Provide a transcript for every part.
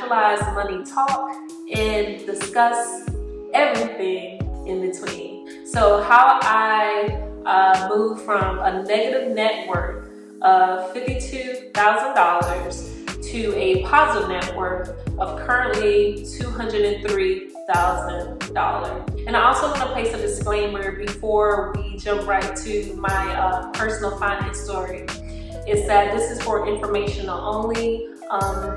analyze money talk and discuss everything in between. So how I moved from a negative net worth of $52,000 to a positive net worth of currently $203,000. And I also want to place a disclaimer before we jump right to my personal finance story. Is that this is for informational only.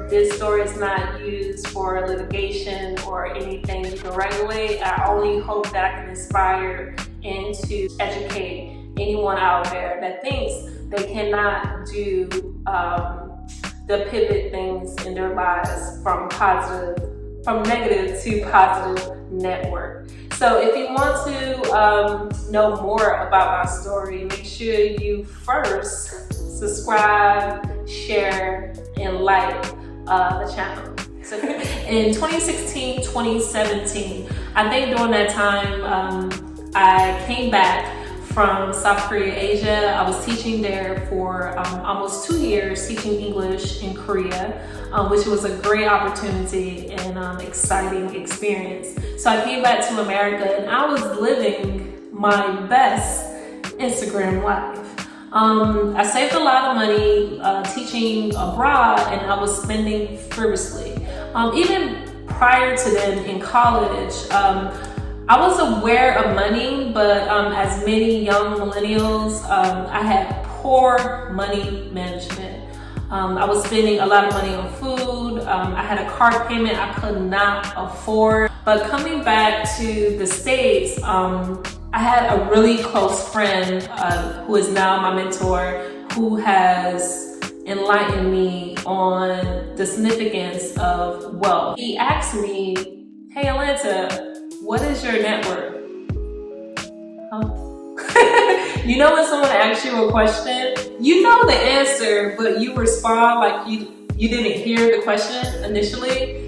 This story is not used for litigation or anything you can regulate. I only hope that I can inspire and to educate anyone out there that thinks they cannot do the pivot things in their lives from negative to positive net worth. So if you want to know more about my story, make sure you first subscribe, share, and like the channel. So in 2016, 2017, I think during that time, I came back from South Korea, Asia. I was teaching there for almost 2 years, teaching English in Korea, which was a great opportunity and exciting experience. So I came back to America and I was living my best Instagram life. I saved a lot of money teaching abroad, and I was spending frivolously. Even prior to then in college, I was aware of money, but as many young millennials, I had poor money management. I was spending a lot of money on food. I had a car payment I could not afford. But coming back to the States, I had a really close friend who is now my mentor, who has enlightened me on the significance of wealth. He asked me, "Hey Atlanta, what is your net worth?" You know when someone asks you a question, you know the answer, but you respond like you didn't hear the question initially.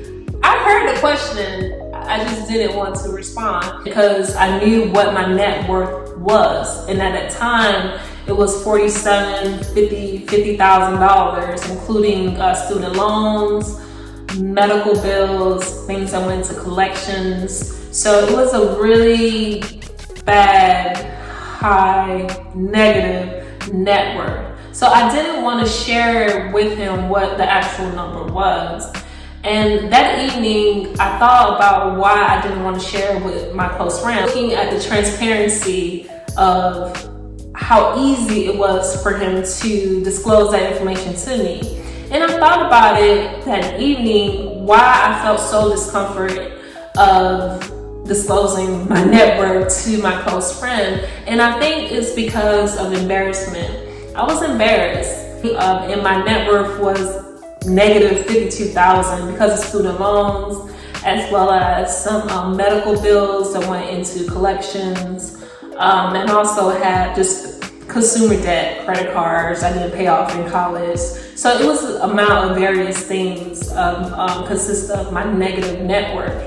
I heard the question, I just didn't want to respond because I knew what my net worth was. And at that time, it was $50,000, including student loans, medical bills, things that went to collections. So it was a really bad, high, negative net worth. So I didn't want to share with him what the actual number was. And that evening, I thought about why I didn't want to share with my close friend, looking at the transparency of how easy it was for him to disclose that information to me. And I thought about it that evening, why I felt so discomfort of disclosing my net worth to my close friend. And I think it's because of embarrassment. I was embarrassed, and my net worth was negative $52,000 because of student loans, as well as some medical bills that went into collections, and also had just consumer debt, credit cards I didn't pay off in college. So it was an amount of various things consist of my negative net worth.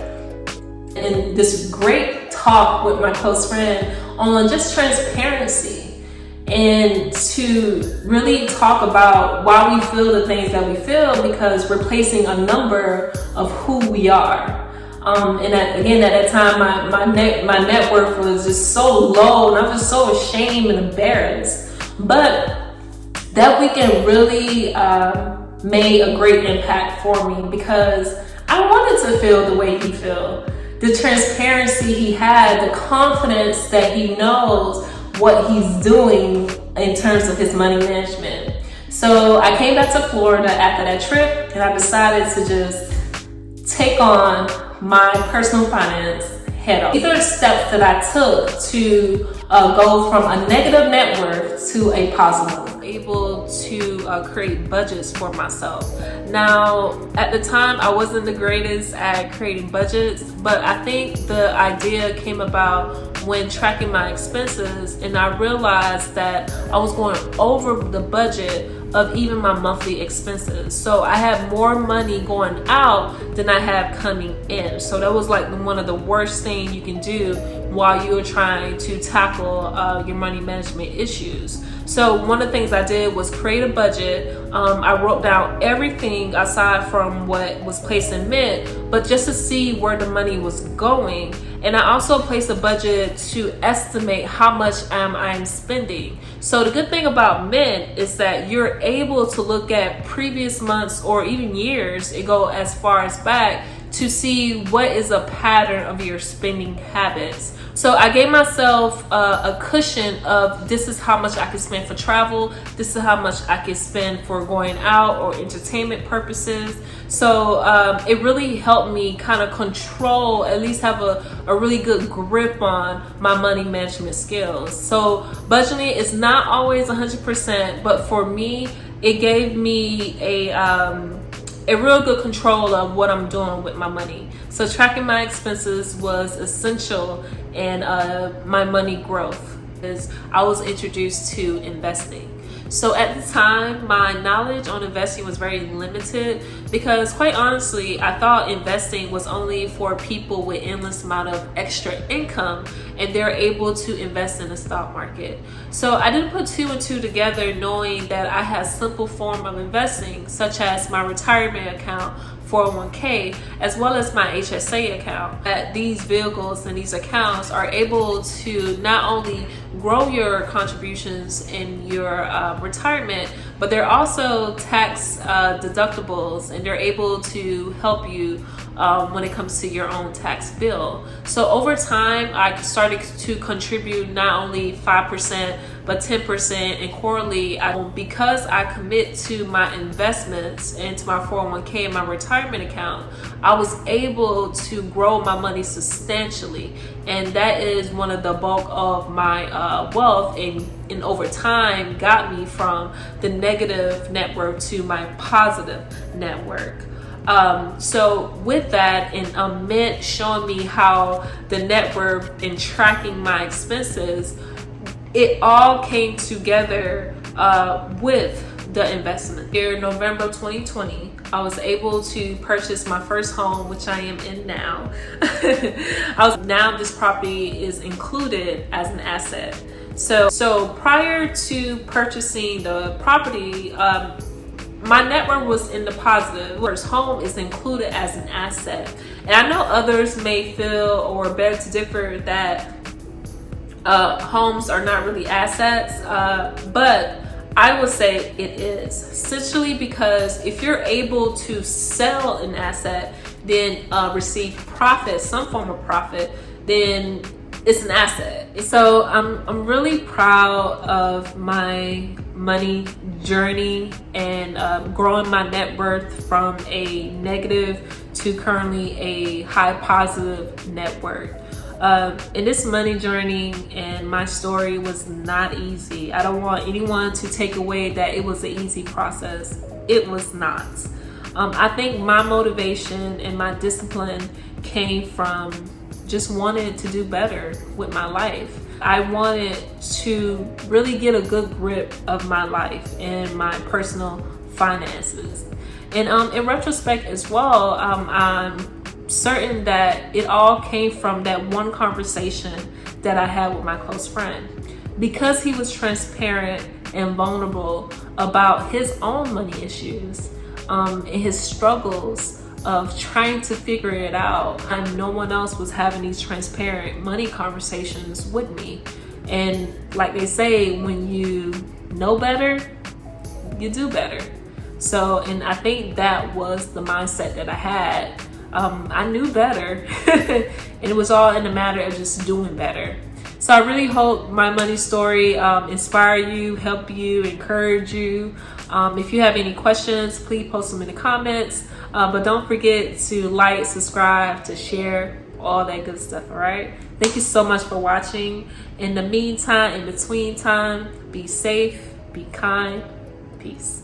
And this great talk with my close friend on just transparency, and to really talk about why we feel the things that we feel, because we're placing a number of who we are. And at that time, my net worth was just so low, and I'm just so ashamed and embarrassed. But that weekend really made a great impact for me, because I wanted to feel the way he felt. The transparency he had, the confidence that he knows what he's doing in terms of his money management. So I came back to Florida after that trip, and I decided to just take on my personal finance head on. These are steps that I took to go from a negative net worth to a positive. Able to create budgets for myself. Now, at the time, I wasn't the greatest at creating budgets, but I think the idea came about when tracking my expenses, and I realized that I was going over the budget of even my monthly expenses. So I had more money going out than I had coming in. So that was like one of the worst things you can do while you're trying to tackle your money management issues. So one of the things I did was create a budget. I wrote down everything aside from what was placed in Mint, but just to see where the money was going. And I also placed a budget to estimate how much I'm spending. So the good thing about Mint is that you're able to look at previous months or even years, it go as far as back, to see what is a pattern of your spending habits. So I gave myself a cushion of this is how much I can spend for travel, this is how much I can spend for going out or entertainment purposes. So it really helped me kind of control, at least have a really good grip on my money management skills. So budgeting is not always 100%, but for me, it gave me a real good control of what I'm doing with my money. So tracking my expenses was essential in my money growth, as I was introduced to investing. So at the time, my knowledge on investing was very limited because quite honestly, I thought investing was only for people with endless amount of extra income and they're able to invest in the stock market. So I didn't put two and two together, knowing that I had simple form of investing such as my retirement account, 401k, as well as my HSA account. That these vehicles and these accounts are able to not only grow your contributions in your retirement, but they're also tax deductibles, and they're able to help you when it comes to your own tax bill. So over time, I started to contribute not only 5%, but 10%, and quarterly, because I commit to my investments and to my 401k and my retirement account, I was able to grow my money substantially. And that is one of the bulk of my wealth, and over time got me from the negative net worth to my positive net worth. So with that, and Mint showing me how the net worth and tracking my expenses, it all came together with the investment. Here, November 2020, I was able to purchase my first home, which I am in now. Now this property is included as an asset. So prior to purchasing the property, my net worth was in the positive. First home is included as an asset. And I know others may feel or beg to differ that homes are not really assets, but I would say it is, essentially because if you're able to sell an asset, then receive profit, some form of profit, then it's an asset. So I'm really proud of my money journey and growing my net worth from a negative to currently a high positive net worth. And this money journey and my story was not easy. I don't want anyone to take away that it was an easy process. It was not. I think my motivation and my discipline came from just wanting to do better with my life. I wanted to really get a good grip of my life and my personal finances. And in retrospect as well, I'm certain that it all came from that one conversation that I had with my close friend. Because he was transparent and vulnerable about his own money issues and his struggles of trying to figure it out, and no one else was having these transparent money conversations with me. And like they say, when you know better, you do better. So, and I think that was the mindset that I had. I knew better and it was all in a matter of just doing better. So I really hope my money story inspire you, help you, encourage you. If you have any questions, please post them in the comments. But don't forget to like, subscribe, to share, all that good stuff, all right? Thank you so much for watching. In the meantime, in between time, be safe, be kind, peace.